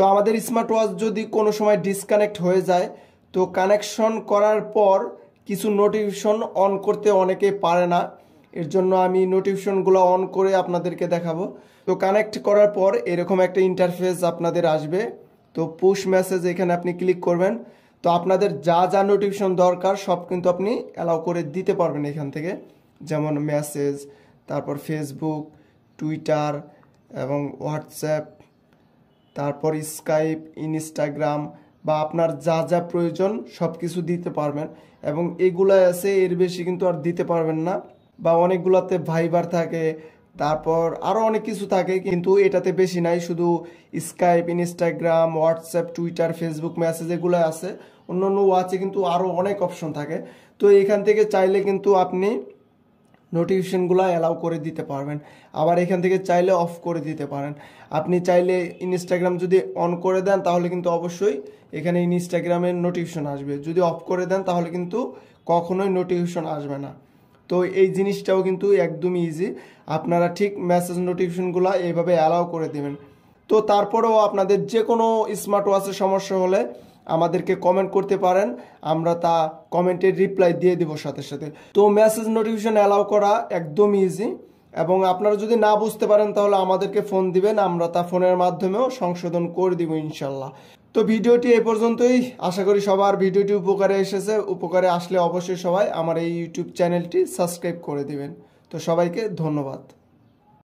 তো আমাদের smart watch যদি কোনো সময় ডিসকানেক্ট হয়ে যায়, তো কানেকশন করার পর কিছু নোটিফিকেশন অন করতে অনেকে পারে না। এর জন্য আমি নোটিফিকেশনগুলো অন করে আপনাদেরকে দেখাবো। তো কানেক্ট করার পর এরকম একটা ইন্টারফেস আপনাদের আসবে। তো পুশ মেসেজ এখানে আপনি ক্লিক করবেন। তো আপনাদের যা যা নোটিফিকেশন দরকার সব কিন্তু আপনি অ্যালাউ করে দিতে পারবেন এখান থেকে, যেমন মেসেজ, তারপর ফেসবুক, টুইটার এবং হোয়াটসঅ্যাপ, তারপর স্কাইপ, ইনস্টাগ্রাম বা আপনার যা যা প্রয়োজন সব কিছু দিতে পারবেন। এবং এগুলো আছে, এর বেশি কিন্তু আর দিতে পারবেন না। বা অনেকগুলোতে ভাইবার থাকে, তারপর আরও অনেক কিছু থাকে, কিন্তু এটাতে বেশি নাই, শুধু Skype, Instagram, WhatsApp, Twitter, Facebook message এগুলো আছে। অন্য অন্য ওয়াচে কিন্তু আরও অনেক অপশন থাকে। তো এখান থেকে চাইলে কিন্তু আপনি নোটিফিকেশনগুলো অ্যালাউ করে দিতে পারবেন, আবার এখান থেকে চাইলে অফ করে দিতে পারেন। আপনি চাইলে ইনস্টাগ্রাম যদি অন করে দেন তাহলে কিন্তু অবশ্যই এখানে ইনস্টাগ্রামের নোটিফিকেশন আসবে, যদি অফ করে দেন তাহলে কিন্তু কখনোই নোটিফিকেশন আসবে না। তো এই জিনিসটাও কিন্তু একদমই ইজি, আপনারা ঠিক মেসেজ নোটিফিকেশনগুলো এইভাবে অ্যালাউ করে দেবেন। তো তারপরেও আপনাদের যে কোনো স্মার্ট ওয়াচের সমস্যা হলে আমাদেরকে কমেন্ট করতে পারেন, আমরা তা কমেন্টের রিপ্লাই দিয়ে দেবো সাথে সাথে। তো মেসেজ নোটিফিকেশন অ্যালাউ করা একদম ইজি, এবং আপনারা যদি না বুঝতে পারেন তাহলে আমাদেরকে ফোন দিবেন, আমরা তা ফোনের মাধ্যমেও সংশোধন করে দিব ইনশাল্লাহ। তো ভিডিওটি এই পর্যন্তই, আশা করি সবার ভিডিওটি উপকারে এসেছে। উপকারে আসলে অবশ্যই সবাই আমার এই ইউটিউব চ্যানেলটি সাবস্ক্রাইব করে দিবেন। তো সবাইকে ধন্যবাদ।